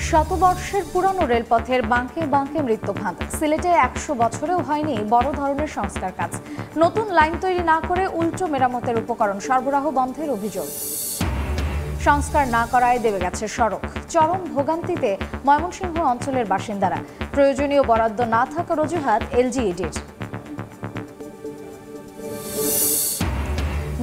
শতবর্ষের পুরনো রেলপথের বাঁকে বাঁকে মৃত্যুভাঁদ। সিলেটে ১০০ বছরেও হয়নি বড় ধরনের সংস্কার কাজ। নতুন লাইন তৈরি না করে উল্টো মেরামতের উপকরণ সরবরাহ বন্ধের অভিযোগ। সংস্কার না করায় দেবে গেছে সড়ক। চরম ভোগান্তিতে ময়মনসিংহ অঞ্চলের বাসিন্দারা। প্রয়োজনীয় বরাদ্দ না থাকার অজুহাত এলজিইডির।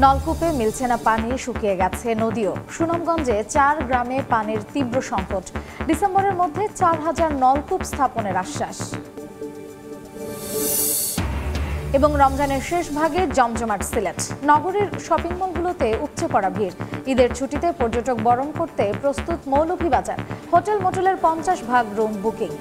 নলকূপে মিলছে না পানি, শুকিয়ে গেছে নদীও। সুনামগঞ্জে ৪ গ্রামে পানির তীব্র সংকট। ডিসেম্বরের মধ্যে ৪,০০০ নলকূপ স্থাপনের আশ্বাস। এবং রমজানের শেষ ভাগে জমজমাট সিলেট। নগরীর শপিং মলগুলোতে উপচে পড়া ভিড়। ঈদের ছুটিতে পর্যটক বরণ করতে প্রস্তুত মৌলভীবাজার। হোটেল মোটেলের ৫০% রুম বুকিং।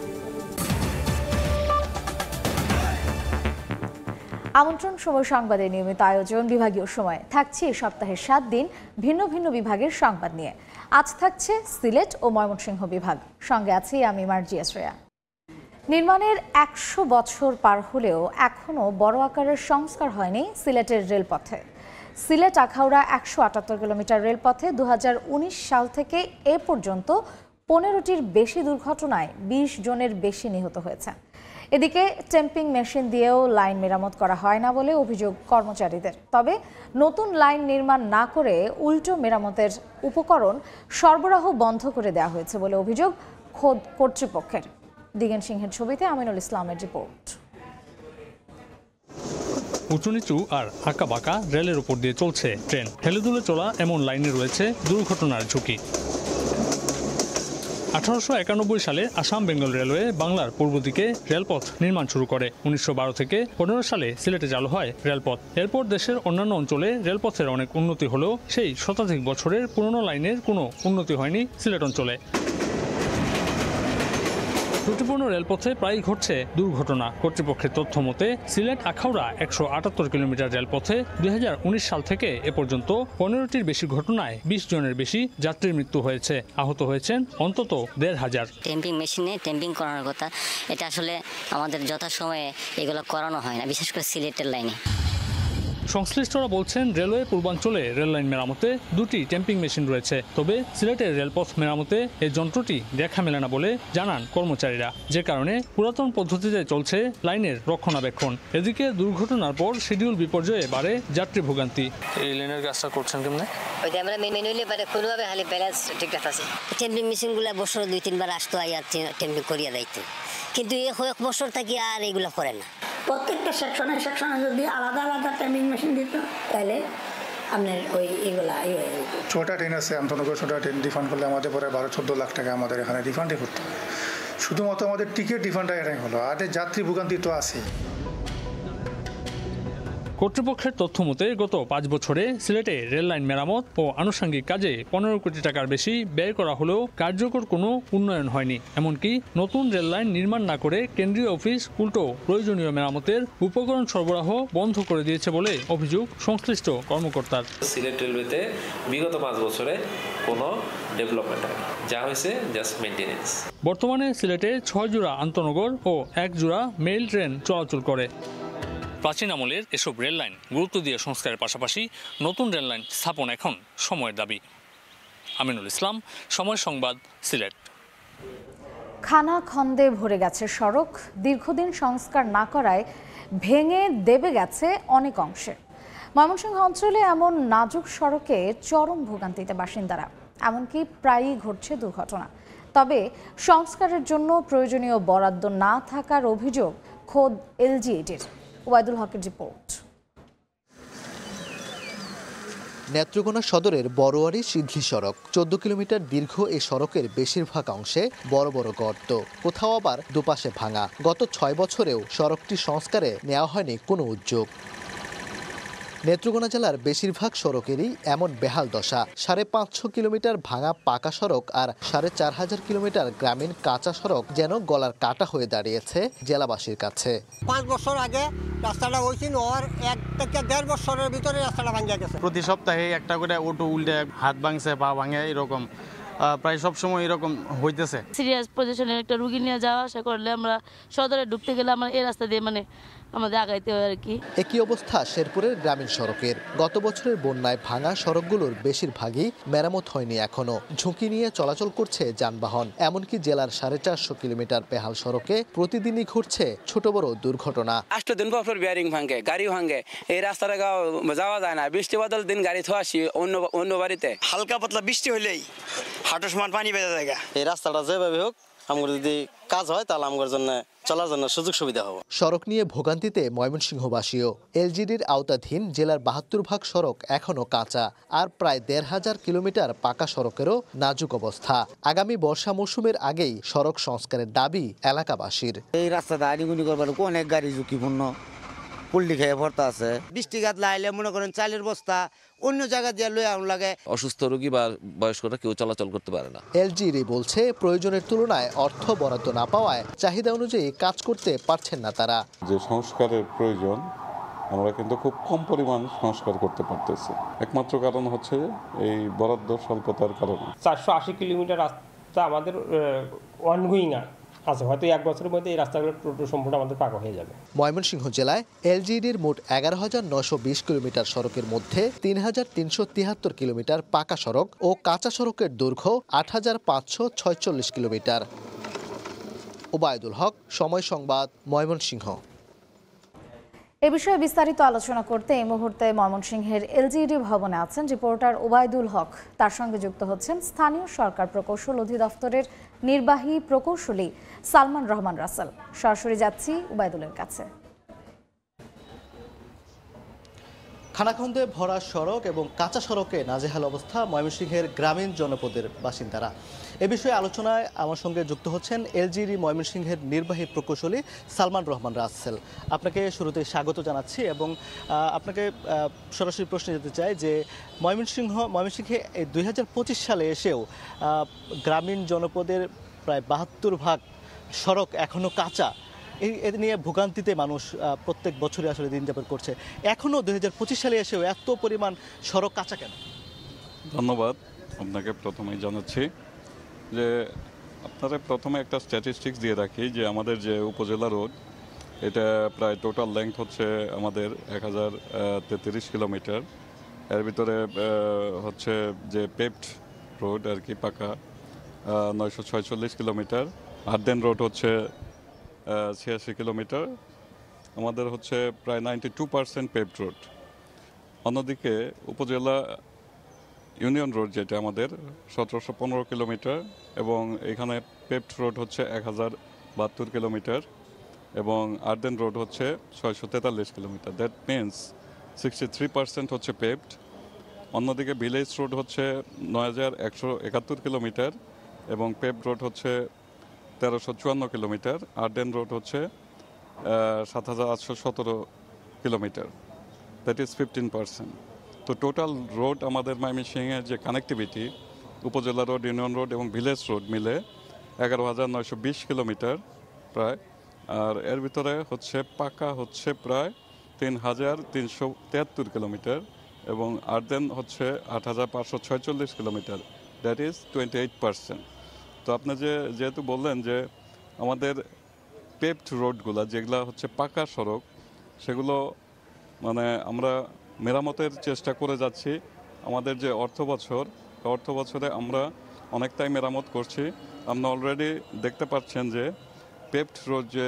আমন্ত্রণ সময় সংবাদের নিয়মিত আয়োজন বিভাগীয় সময়। থাকছে সপ্তাহের ৭ দিন ভিন্ন ভিন্ন বিভাগের সংবাদ নিয়ে। আজ থাকছে সিলেট ও ময়মনসিংহ বিভাগ। সঙ্গে আছি আমি মার্জিয়া শ্রেয়া। নির্মাণের ১০০ বছর পার হলেও এখনও বড় আকারের সংস্কার হয়নি সিলেটের রেলপথে। সিলেট আখাউড়া ১৭৮ কিলোমিটার রেলপথে ২০১৯ সাল থেকে এ পর্যন্ত ১৫টির বেশি দুর্ঘটনায় ২০ জনের বেশি নিহত হয়েছে। এদিকে টেম্পিং মেশিন দিয়েও লাইন মেরামত করা হয় না বলে অভিযোগ কর্মচারীদের। তবে নতুন লাইন নির্মাণ না করে উল্টো মেরামতের উপকরণ সরবরাহ বন্ধ করে দেওয়া হয়েছে বলে অভিযোগ খোদ কর্তৃপক্ষের। দিগেন সিংহের ছবিতে আমিনুল ইসলামের রিপোর্ট। উঁচু নিচু আর আঁকা বাঁকা রেলের উপর দিয়ে চলছে ট্রেন। হেলেদুলে চলা এমন লাইনে রয়েছে দুর্ঘটনার ঝুঁকি। ১৮৯১ সালে আসাম বেঙ্গল রেলওয়ে বাংলার পূর্ব দিকে রেলপথ নির্মাণ শুরু করে। ১৯১২ থেকে ১৫ সালে সিলেটে চালু হয় রেলপথ। এরপর দেশের অন্যান্য অঞ্চলে রেলপথের অনেক উন্নতি হলেও সেই শতাধিক বছরের পুরনো লাইনের কোনো উন্নতি হয়নি সিলেট অঞ্চলে। ত্রুটিপূর্ণ রেলপথে প্রায় ঘটছে দুর্ঘটনা। কর্তৃপক্ষের তথ্য মতে সিলেট আখাউড়া ১৭৮ কিলোমিটার রেলপথে ২০১৯ সাল থেকে এ পর্যন্ত ১৫টির বেশি ঘটনায় ২০ জনের বেশি যাত্রীর মৃত্যু হয়েছে। আহত হয়েছেন অন্তত ১,৫০০। টেম্পিং মেশিনে টেম্পিং করানোর কথা, এটা আসলে আমাদের যথাসময়ে এগুলো করানো হয় না, বিশেষ করে সিলেটের লাইনে। সংশ্লিষ্টরা বলছেন রেলওয়ে পূর্বাঞ্চলে রেললাইন মেরামতে ২টি টেম্পিং মেশিন রয়েছে। তবে সিলেটের রেলপথ মেরামতে এই যন্ত্রটি দেখা মেলে না বলে জানান কর্মচারীরা, যে কারণে পুরাতন পদ্ধতিতে চলছে লাইনের রক্ষণাবেক্ষণ। এদিকে দুর্ঘটনার পর শিডিউল বিপর্যয়ে বাড়ে যাত্রী ভোগান্তি। এই লাইনের কাজটা করছেন কেমনে? ওইটা আমরা ম্যানুয়ালি কোনোভাবে খালি ব্যালেন্স ঠিকঠাক আছে। টেম্পিং মেশিনগুলো বছর ২-৩ বার আসতো, আইয়া টেম্পিং করিয়া যাইতো, কিন্তু এই কয়েক বছর থাকি আর এইগুলো করে না। প্রত্যেকটা সেকশনে যদি আলাদা আলাদা টেম্পিং মেশিন দিত তাহলে আপনার ওই এগুলা ছোটা ট্রেন আছে, আমতনগর ছোটা ট্রেন রিফান্ড করলে আমাদের পরে ১২-১৪ লাখ টাকা আমাদের এখানে রিফান্ডই করতে হবে। শুধুমাত্র আমাদের টিকিট রিফান্ডটা এটাই হলো, আর যাত্রী ভোগান্তি তো আছে। কর্তৃপক্ষের তথ্য মতে গত ৫ বছরে সিলেটে রেল লাইন মেরামত ও আনুষঙ্গিক কাজে ১৫ কোটি টাকার বেশি ব্যয় করা হলেও কার্যকর কোনো উন্নয়ন হয়নি। এমনকি নতুন রেল লাইন নির্মাণ না করে কেন্দ্রীয় অফিস উল্টো প্রয়োজনীয় মেরামতের উপকরণ সরবরাহ বন্ধ করে দিয়েছে বলে অভিযোগ সংশ্লিষ্ট কর্মকর্তার। সিলেট রেলওয়েতে বিগত ৫ বছরে কোনো ডেভেলপমেন্ট হয়নি, যা হয়েছে জাস্ট মেইনটেনেন্স। বর্তমানে সিলেটে ৬ জোড়া আন্তনগর ও ১ জোড়া মেইল ট্রেন চলাচল করে। প্রাচীন আমলের এসব রেল লাইন গুরুত্ব দিয়ে সংস্কারের পাশাপাশি নতুন রেল লাইন স্থাপন এখন সময়ের দাবি। আমিনুল ইসলাম, সময় সংবাদ, সিলেট। খানা খন্দে ভরে গেছে সড়ক। দীর্ঘদিন সংস্কার না করায় ভেঙে দেবে গেছে অনেক অংশে। ময়মনসিংহ অঞ্চলে এমন নাজুক সড়কে চরম ভোগান্তিতে বাসিন্দারা। এমনকি প্রায়ই ঘটছে দুর্ঘটনা। তবে সংস্কারের জন্য প্রয়োজনীয় বরাদ্দ না থাকার অভিযোগ খোদ এলজিইডির। ওয়াইদুল হকের রিপোর্ট। নেত্রকোনা সদরের বড়োয়ারি সিদ্ধি সড়ক ১৪ কিলোমিটার দীর্ঘ এই সড়কের বেশিরভাগ অংশে বড় বড় গর্ত, কোথাও আবার দুপাশে ভাঙা। গত ৬ বছরেও সড়কটি সংস্কারে নেওয়া হয়নি কোনো উদ্যোগ। নেত্রকোনা জেলার বেশিরভাগ সড়কেরই এমন বেহাল দশা। ৫৫০ কিলোমিটার ভাঙা পাকা সড়ক আর ৪,৫০০ কিলোমিটার গ্রামীণ কাঁচা সড়ক যেন গলার কাটা হয়ে দাঁড়িয়েছে জেলাবাসীর কাছে। ৫ বছর আগে রাস্তাটা হয়েছিল, ওর ১ থেকে ১.৫ বছরের ভিতরে রাস্তাটা ভাঙিয়া গেছে। প্রতি সপ্তাহে একটা করে অটো উল্টে, হাত ভাঙছে, পা ভাঙে, এরকম প্রায় সবসময় এরকম হইতেছে। সিরিয়াস পজিশনের একটা রুগী নিয়ে যাওয়া আসা করলে আমরা সদরে ঢুকতে গেলে আমরা এই রাস্তা দিয়ে আমাদের আগাইতে হয় আর কি। একই অবস্থা শেরপুরের গ্রামীণ সড়কের। গত বছরের বন্যায় ভাঙা সড়কগুলোর বেশিরভাগই মেরামত হয়নি এখনো। ঝুঁকি নিয়ে চলাচল করছে যানবাহন। এমনকি জেলার 450 কিলোমিটার পেহাল সড়কে প্রতিদিনই ঘটছে ছোট বড় দুর্ঘটনা। 8 দিন পর বিয়ারিং ভাঙে, গাড়ি ভাঙে, এই রাস্তাটা যাওয়া যায় না। বৃষ্টি বাদল দিন গাড়ি থোয়া আসি অন্য বাড়িতে। হালকা পাতলা বৃষ্টি হইলেই হাঁটুর সমান পানি বেঁধে যায়। এই রাস্তাটা যেভাবে হোক আমার যদি কাজ হয় তাহলে আমার জন্য চলার জন্য সুযোগ সুবিধা হবে। সড়ক নিয়ে ভোগান্তিতে ময়মনসিংহবাসীও। এলজিডির আওতাধীন জেলার 72 সড়ক এখনো কাঁচা, আর প্রায় 1500 কিলোমিটার পাকা সড়কেরও নাজুক অবস্থা। আগামী বর্ষা মৌসুমের আগেই সড়ক সংস্কারের দাবি এলাকাবাসীর। এই রাস্তাটা আনিগুনি করবার অনেক গাড়ি ঝুঁকিপূর্ণ, পুল্লি খেয়ে ভর্তা আছে। বৃষ্টিঘাত লাইলে মনে করেন চালের বস্তা অন্য জায়গা দিয়ে লয়ে আউন লাগে। অসুস্থ রোগী বা বয়স্করা কেউ চলাচল করতে পারে না। এলজিডি বলছে প্রয়োজনের তুলনায় অর্থ বরাদ্দ না পাওয়ায় চাহিদা অনুযায়ী কাজ করতে পারছেন না তারা। যে সংস্কারের প্রয়োজন আমরা কিন্তু খুব কম পরিমাণ সংস্কার করতে পারতেছি। একমাত্র কারণ হচ্ছে এই বরাদ্দ স্বল্পতার কারণে। 480 কিলোমিটার রাস্তা আমাদের অনগোয়িং আছে, হয়তো 1 বছরের মধ্যে এই রাস্তাগুলো সম্পূর্ণ আমাদের পাকা হয়ে যাবে। ময়মনসিংহ জেলায় এলজিডির মোট 11,920 কিলোমিটার সড়কের মধ্যে 3,373 কিলোমিটার পাকা সড়ক ও কাঁচা সড়কের দৈর্ঘ্য 8,546 কিলোমিটার। ওবায়দুল হক, সময় সংবাদ, ময়মনসিংহ। এ বিষয়ে বিস্তারিত আলোচনা করতে এই মুহূর্তে ময়মনসিংহের এলজিইডি ভবনে আছেন রিপোর্টার ওবায়দুল হক। তার সঙ্গে যুক্ত হচ্ছেন স্থানীয় সরকার প্রকৌশল অধিদপ্তরের নির্বাহী প্রকৌশলী সালমান রহমান রাসেল। সরাসরি যাচ্ছি ওবায়দুলের কাছে। খানাখন্দে ভরা সড়ক এবং কাঁচা সড়কে নাজেহাল অবস্থা ময়মনসিংহের গ্রামীণ জনপদের বাসিন্দারা। এ বিষয়ে আলোচনায় আমার সঙ্গে যুক্ত হচ্ছেন এলজিইডি ময়মনসিংহের নির্বাহী প্রকৌশলী সালমান রহমান রাসেল। আপনাকে শুরুতে স্বাগত জানাচ্ছি এবং আপনাকে সরাসরি প্রশ্ন যেতে চাই যে ময়মনসিংহে 2025 সালে এসেও গ্রামীণ জনপদের প্রায় 72% সড়ক এখনও কাঁচা। এ নিয়ে ভোগান্তিতে মানুষ প্রত্যেক বছরই আসলে দিন যাপন করছে। এখনও 2025 সালে এসেও এত পরিমাণ সড়ক কাঁচা কেন? ধন্যবাদ আপনাকে প্রথমেই জানাচ্ছি যে আপনারা প্রথমে একটা স্ট্যাটিস্টিক্স দিয়ে রাখি যে আমাদের যে উপজেলা রোড এটা প্রায় টোটাল লেংথ হচ্ছে আমাদের 1033 কিলোমিটার। এর ভিতরে হচ্ছে যে পেভড রোড আর কি পাকা 946 কিলোমিটার, আর্দেন রোড হচ্ছে 86 কিলোমিটার। আমাদের হচ্ছে প্রায় 92% পেভড রোড। অন্যদিকে উপজেলা ইউনিয়ন রোড যেটা আমাদের 1715 কিলোমিটার এবং এখানে পেভড রোড হচ্ছে 1072 কিলোমিটার এবং আর্দেন রোড হচ্ছে 643 কিলোমিটার। দ্যাট মিনস 63% হচ্ছে পেভড। অন্যদিকে ভিলেজ রোড হচ্ছে 9171 কিলোমিটার এবং পেভড রোড হচ্ছে 1354 কিলোমিটার। আর্দেন রোড হচ্ছে 7817 কিলোমিটার। That is 15%। তো টোটাল রোড আমাদের ময়মনসিংহের যে কানেক্টিভিটি উপজেলা রোড, ইউনিয়ন রোড এবং ভিলেজ রোড মিলে 11,920 কিলোমিটার প্রায়। আর এর ভিতরে হচ্ছে পাকা হচ্ছে প্রায় 3,373 কিলোমিটার এবং আর্দেন হচ্ছে 8,546 কিলোমিটার। That is 28%। তো আপনি যেহেতু বললেন যে আমাদের পেভড রোডগুলো যেগুলো হচ্ছে পাকা সড়ক সেগুলো মানে আমরা মেরামতের চেষ্টা করে যাচ্ছি। আমাদের যে অর্থ বছরে আমরা অনেকটাই মেরামত করছি। আমরা অলরেডি দেখতে পাচ্ছেন যে পেভড রোড যে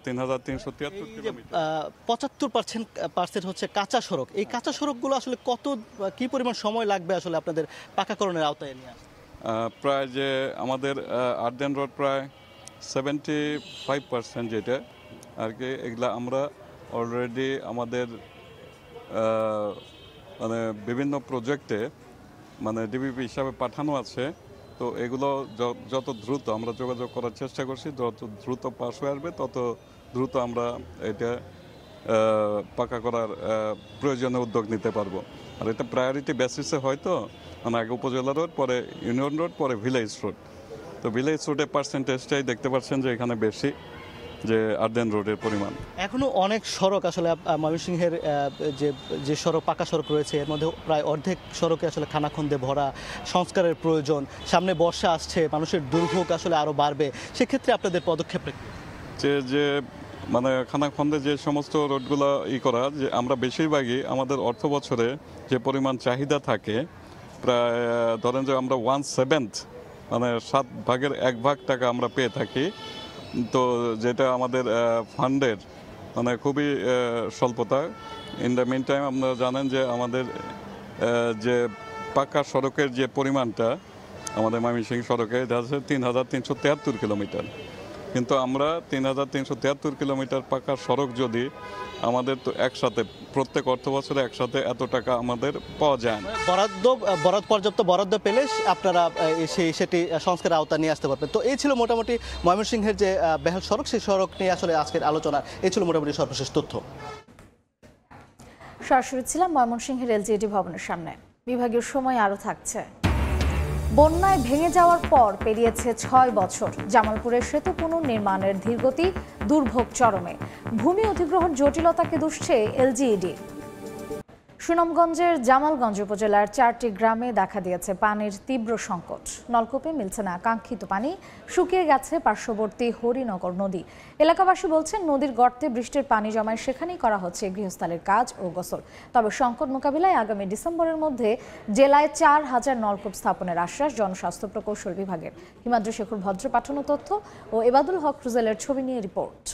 3,373 কিলোমিটার, 75% হচ্ছে কাঁচা সড়ক। এই কাঁচা সড়কগুলো আসলে কি পরিমাণ সময় লাগবে আসলে আপনাদের পাকাকরণের আওতায় নিয়ে আসতে? প্রায় যে আমাদের আর্দেন রোড প্রায় 75% যেটা আর কি, এগুলা আমরা অলরেডি আমাদের মানে বিভিন্ন প্রজেক্টে মানে ডিবিপি হিসাবে পাঠানো আছে। তো এগুলো যত দ্রুত আমরা যোগাযোগ করার চেষ্টা করছি, যত দ্রুত পাস হয়ে আসবে তত দ্রুত আমরা এটা পাকা করার প্রয়োজনে উদ্যোগ নিতে পারবো। আর এটা প্রায়োরিটি বেসিসে হয়তো মানে আগে উপজেলা রোড, পরে ইউনিয়ন রোড, পরে ভিলেজ রোড। তো ভিলেজ রোডের পার্সেন্টেজটাই দেখতে পাচ্ছেন যে এখানে বেশি যে আর্দেন রোডের পরিমাণ। এখনও অনেক সড়ক আসলে ময়মনসিংহের যে সড়ক পাকা সড়ক রয়েছে এর মধ্যে প্রায় অর্ধেক সড়কে আসলে খানাখন্দে ভরা, সংস্কারের প্রয়োজন। সামনে বর্ষা আসছে, মানুষের দুর্ভোগ আসলে আরও বাড়বে। সেক্ষেত্রে আপনাদের পদক্ষেপ যে মানে খানাখন্দে যে সমস্ত রোডগুলো করা, যে আমরা বেশিরভাগই আমাদের অর্থ বছরে যে পরিমাণ চাহিদা থাকে, প্রায় ধরেন যে আমরা 1/7 মানে 7 ভাগের 1 ভাগ টাকা আমরা পেয়ে থাকি। তো যেটা আমাদের ফান্ডের মানে খুবই স্বল্পতা। ইন দ্য মিন টাইম আপনারা জানেন যে আমাদের যে পাকা সড়কের যে পরিমাণটা আমাদের ময়মনসিংহ সড়কে এটা আছে 3373 কিলোমিটার, কিন্তু আমরা 3373 কিলোমিটার পাকা সড়ক যদি আমাদের তো একসাথে প্রত্যেক অর্থ বছরে একসাথে এত টাকা আমাদের পাওয়া যায় না। পর্যাপ্ত বরাদ্দ পেলে আপনারা সেটি সংস্কারের আওতা নিয়ে আসতে পারবেন। তো এই ছিল মোটামুটি ময়মনসিংহের যে বেহাল সড়ক, সেই সড়ক নিয়ে আসলে আজকের আলোচনা। এই ছিল মোটামুটি সর্বশেষ তথ্য। সরাসরি ছিলাম ময়মনসিংহের এলজিইডি ভবনের সামনে। বিভাগীয় সময় আরও থাকছে। বন্যায় ভেঙে যাওয়ার পর পেরিয়েছে 6 বছর। জামালপুরের সেতু পুনর্নির্মাণের ধীরগতি দুর্ভোগ চরমে। ভূমি অধিগ্রহণ জটিলতাকে দুষছে এলজিইডি। সুনামগঞ্জের জামালগঞ্জ উপজেলার 4টি গ্রামে দেখা দিয়েছে পানির তীব্র সংকট। নলকূপে মিলছে না কাঙ্ক্ষিত পানি, শুকিয়ে গেছে পার্শ্ববর্তী হরিনগর নদী। এলাকাবাসী বলছেন নদীর গর্তে বৃষ্টির পানি জমায় সেখানেই করা হচ্ছে গৃহস্থালির কাজ ও গোসল। তবে সংকট মোকাবিলায় আগামী ডিসেম্বরের মধ্যে জেলায় 4000 নলকূপ স্থাপনের আশ্বাস জনস্বাস্থ্য প্রকৌশল বিভাগের। হিমাদ্রি শেখর ভদ্র পাঠানো তথ্য ও এবাদুল হক রুজেলের ছবি নিয়ে রিপোর্ট।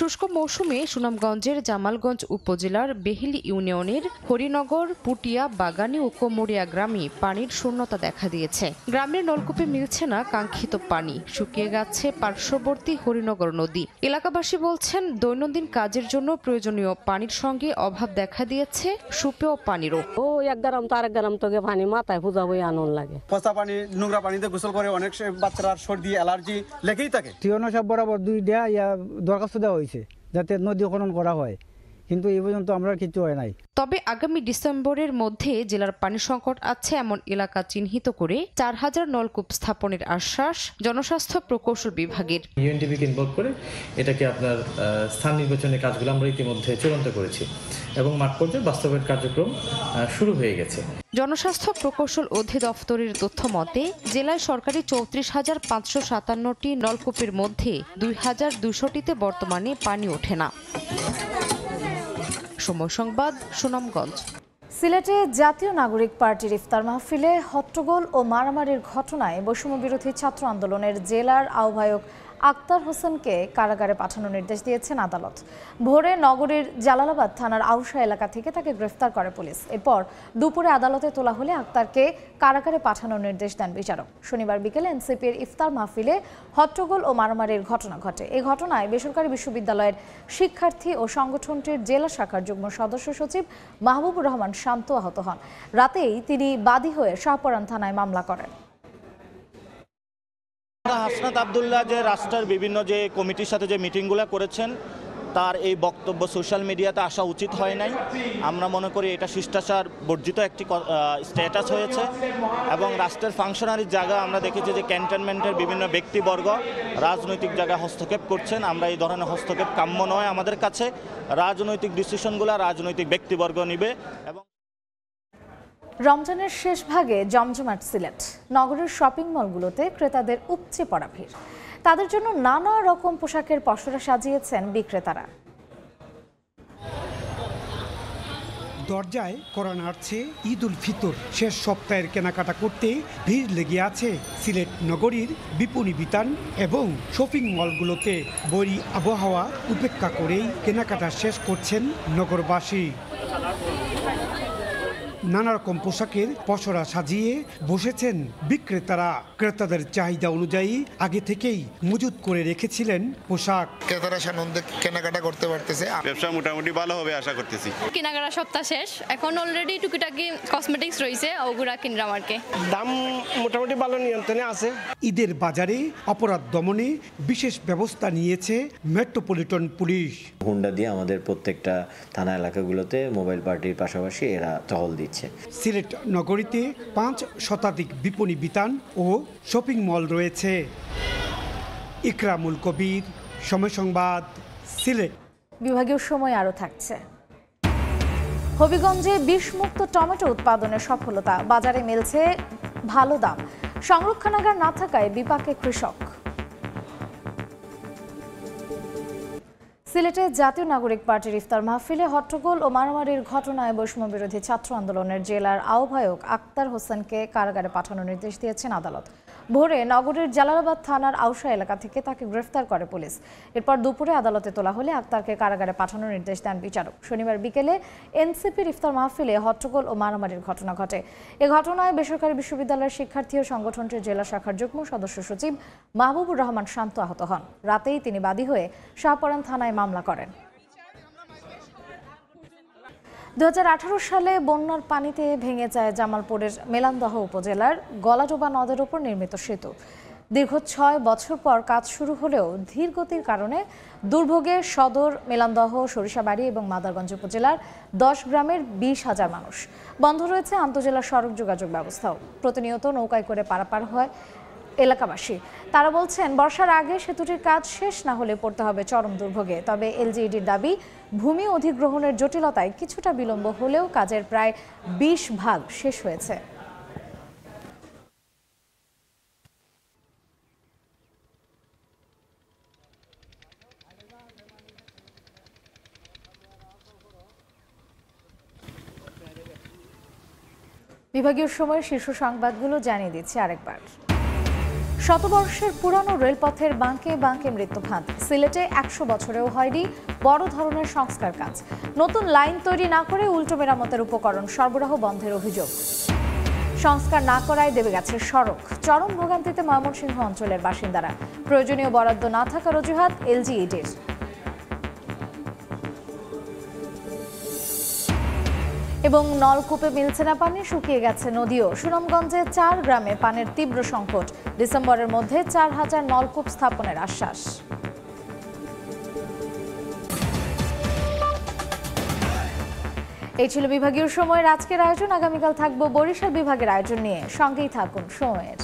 শুষ্ক মৌসুমে সুনামগঞ্জের জামালগঞ্জ উপজেলার বেহিলি ইউনিয়নের হরিনগর, পুটিয়া, বাগানী ও কোমরিয়া গ্রামে পানির শূন্যতা দেখা দিয়েছে। গ্রামের নলকূপে মিলছে না কাঙ্ক্ষিত পানি, শুকিয়ে গেছে পার্শ্ববর্তী হরিনগর নদী। এলাকাবাসী বলছেন দৈনন্দিন কাজের জন্য প্রয়োজনীয় পানির সঙ্গে অভাব দেখা দিয়েছে সুপেয় পানিরও। ও এক গ্রাম তো আরেক গ্রাম তোকে পানি মাথায় পূজা বই আনন্দ লাগে। পচা পানি, নোংরা পানিতে গোসল করে অনেক বাচ্চারা সর্দি অ্যালার্জি লেগেই থাকে। টিওনো সব বরাবর 2টা দরখাস্ত দেওয়া হয়েছে যাতে নদী খনন করা হয়, কিন্তু এই পর্যন্ত আমরা কিছু হয় নাই। তবে আগামী ডিসেম্বরের মধ্যে জেলার পানি সংকট আছে এমন এলাকা চিহ্নিত করে 4000 নলকূপ স্থাপনের আশ্বাস জনস্বাস্থ্য প্রকৌশল বিভাগের। ইউএনডিপিকে ইনভলভ করে এটাকে আপনার স্থান নির্বাচনের কাজগুলো আমরা ইতিমধ্যে চূড়ান্ত করেছি এবং মাঠ পর্যায়ে বাস্তবায়ন কার্যক্রম শুরু হয়ে গেছে। জনস্বাস্থ্য প্রকৌশল অধিদপ্তরের তথ্য মতে জেলায় সরকারি 34,557টি নলকূপের মধ্যে 2200টিতে বর্তমানে পানি ওঠে না। সময় সংবাদ, সুনামগঞ্জ। সিলেটে জাতীয় নাগরিক পার্টির ইফতার মাহফিলে হট্টগোল ও মারামারির ঘটনায় বৈষম্য বিরোধী ছাত্র আন্দোলনের জেলার আহ্বায়ক আক্তার হোসেনকে কারাগারে পাঠানোর নির্দেশ দিয়েছেন আদালত। ভোরে নগরীর জালালাবাদ থানার আউশা এলাকা থেকে তাকে গ্রেফতার করে পুলিশ। এরপর দুপুরে আদালতে তোলা হলে আক্তারকে কারাগারে পাঠানোর নির্দেশ দেন বিচারক। শনিবার বিকেলে এনসিপির ইফতার মাহফিলে হট্টগোল ও মারামারির ঘটনা ঘটে। এই ঘটনায় বেসরকারি বিশ্ববিদ্যালয়ের শিক্ষার্থী ও সংগঠনটির জেলা শাখার যুগ্ম সদস্য সচিব মাহবুবুর রহমান শান্ত আহত হন। রাতেই তিনি বাদী হয়ে শাহপরান থানায় মামলা করেন। হাসনাত আবদুল্লাহ যে রাষ্ট্রের বিভিন্ন যে কমিটির সাথে যে মিটিংগুলো করেছেন তার এই বক্তব্য সোশ্যাল মিডিয়াতে আসা উচিত হয় নাই। আমরা মনে করি এটা শিষ্টাচার বর্জিত একটি স্ট্যাটাস হয়েছে এবং রাষ্ট্রের ফাংশনারির জায়গা আমরা দেখেছি যে ক্যান্টনমেন্টের বিভিন্ন ব্যক্তিবর্গ রাজনৈতিক জায়গায় হস্তক্ষেপ করছেন। আমরা এই ধরনের হস্তক্ষেপ কাম্য নয় আমাদের কাছে। রাজনৈতিক ডিসিশনগুলো রাজনৈতিক ব্যক্তিবর্গ নিবে। এবং রমজানের শেষ ভাগে জমজমাট সিলেট। নগরের শপিং মলগুলোতে ক্রেতাদের উপচে পড়া ভিড়। তাদের জন্য নানা রকম পোশাকের পসরা সাজিয়েছেন বিক্রেতারা। দরজায় করা নাড়ছে ঈদ উল ফিতর। শেষ সপ্তাহের কেনাকাটা করতে ভিড় লেগে আছে সিলেট নগরীর বিপণী বিতান এবং শপিং মলগুলোতে। বৈরী আবহাওয়া উপেক্ষা করেই কেনাকাটা শেষ করছেন নগরবাসী। নানা রকম পোশাকের পসরা সাজিয়ে বসেছেন বিক্রেতারা। ক্রেতাদের চাহিদা অনুযায়ী আগে থেকেই মজুত করে রেখেছিলেন পোশাক। ক্রেতারা সানন্দে কেনাকাটা করতে পারতেছে। ব্যবসা মোটামুটি ভালো হবে আশা করতেছি। কেনাকাটা সপ্তাহ শেষ, এখন অলরেডি টুকিটাকি কসমেটিক্স রয়েছে, ওগুলা কিনলাম আর কি। দাম মোটামুটি ভালো নিয়ন্ত্রণে আছে। ঈদের বাজারে অপরাধ দমনে বিশেষ ব্যবস্থা নিয়েছে মেট্রোপলিটন পুলিশ। হুন্ডা দিয়ে আমাদের প্রত্যেকটা থানা এলাকাগুলোতে মোবাইল পার্টির পাশাপাশি এরা টহল দিচ্ছে। সিলেট নগরীতে 5 শতাধিক বিপণী বিতান ও শপিং মল রয়েছে। ইকরামুল কবির, সময় সংবাদ, সিলেট। বিভাগীয় সময় আরও থাকছে। হবিগঞ্জে বিষমুক্ত টমেটো উৎপাদনের সফলতা, বাজারে মিলছে ভালো দাম। সংরক্ষণাগার না থাকায় বিপাকে কৃষক। সিলেটে জাতীয় নাগরিক পার্টির ইফতার মাহফিলে হট্টগোল ও মারামারির ঘটনায় বৈষম্য বিরোধী ছাত্র আন্দোলনের জেলার আহ্বায়ক আক্তার হোসেনকে কারাগারে পাঠানোর নির্দেশ দিয়েছেন আদালত। ভোরে নগরের জালালাবাদ থানার আউশা এলাকা থেকে তাকে গ্রেফতার করে পুলিশ। এরপর দুপুরে আদালতে তোলা হলে আক্তারকে কারাগারে পাঠানোর নির্দেশ দেন বিচারক। শনিবার বিকেলে এনসিপির ইফতার মাহফিলে হট্টগোল ও মারামারির ঘটনা ঘটে। এ ঘটনায় বেসরকারি বিশ্ববিদ্যালয়ের শিক্ষার্থী ও সংগঠনটির জেলা শাখার যুগ্ম সদস্য সচিব মাহবুবুর রহমান শান্ত আহত হন। রাতেই তিনি বাদী হয়ে শাহপরান থানায় মামলা করেন। 2018 সালে বন্যার পানিতে ভেঙে যায় জামালপুরের মেলান্দহ উপজেলার গলাডোবা নদের উপর নির্মিত সেতু। দীর্ঘ 6 বছর পর কাজ শুরু হলেও ধীর গতির কারণে দুর্ভোগে সদর, মেলান্দহ, সরিষাবাড়ি এবং মাদারগঞ্জ উপজেলার 10 গ্রামের 20,000 মানুষ। বন্ধ রয়েছে আন্তজেলা সড়ক যোগাযোগ ব্যবস্থাও। প্রতিনিয়ত নৌকায় করে পারাপার হয় এলাকাবাসী। তারা বলছেন, বর্ষার আগে সেতুটির কাজ শেষ না হলে পড়তে হবে চরম দুর্ভোগে। তবে এলজিইডির দাবি, ভূমি অধিগ্রহণের জটিলতায় কিছুটা বিলম্ব হলেও কাজের প্রায় 20 ভাগ শেষ হয়েছে। বিভাগীয় সময়ের শীর্ষ সংবাদগুলো জানিয়ে দিচ্ছি আরেকবার। শতবর্ষের পুরানো রেলপথের বাঁকে বাঁকে মৃত্যুফাঁদ। সিলেটে 100 বছরেও হয়নি বড় ধরনের সংস্কার কাজ। নতুন লাইন তৈরি না করে উল্টো মেরামতের উপকরণ সরবরাহ বন্ধের অভিযোগ। সংস্কার না করায় দেবে গেছে সড়ক। চরম ভোগান্তিতে ময়মনসিংহ অঞ্চলের বাসিন্দারা। প্রয়োজনীয় বরাদ্দ না থাকার অজুহাত এলজিইডির। এবং নলকূপে মিলছে না পানি, শুকিয়ে গেছে নদীও। সুনামগঞ্জে 4 গ্রামে পানির তীব্র সংকট। ডিসেম্বরের মধ্যে 4000 নলকূপ স্থাপনের আশ্বাস। এই ছিল বিভাগীয় সময়ের আজকের আয়োজন। আগামীকাল থাকবো বরিশাল বিভাগের আয়োজন নিয়ে। সঙ্গেই থাকুন সময়ের।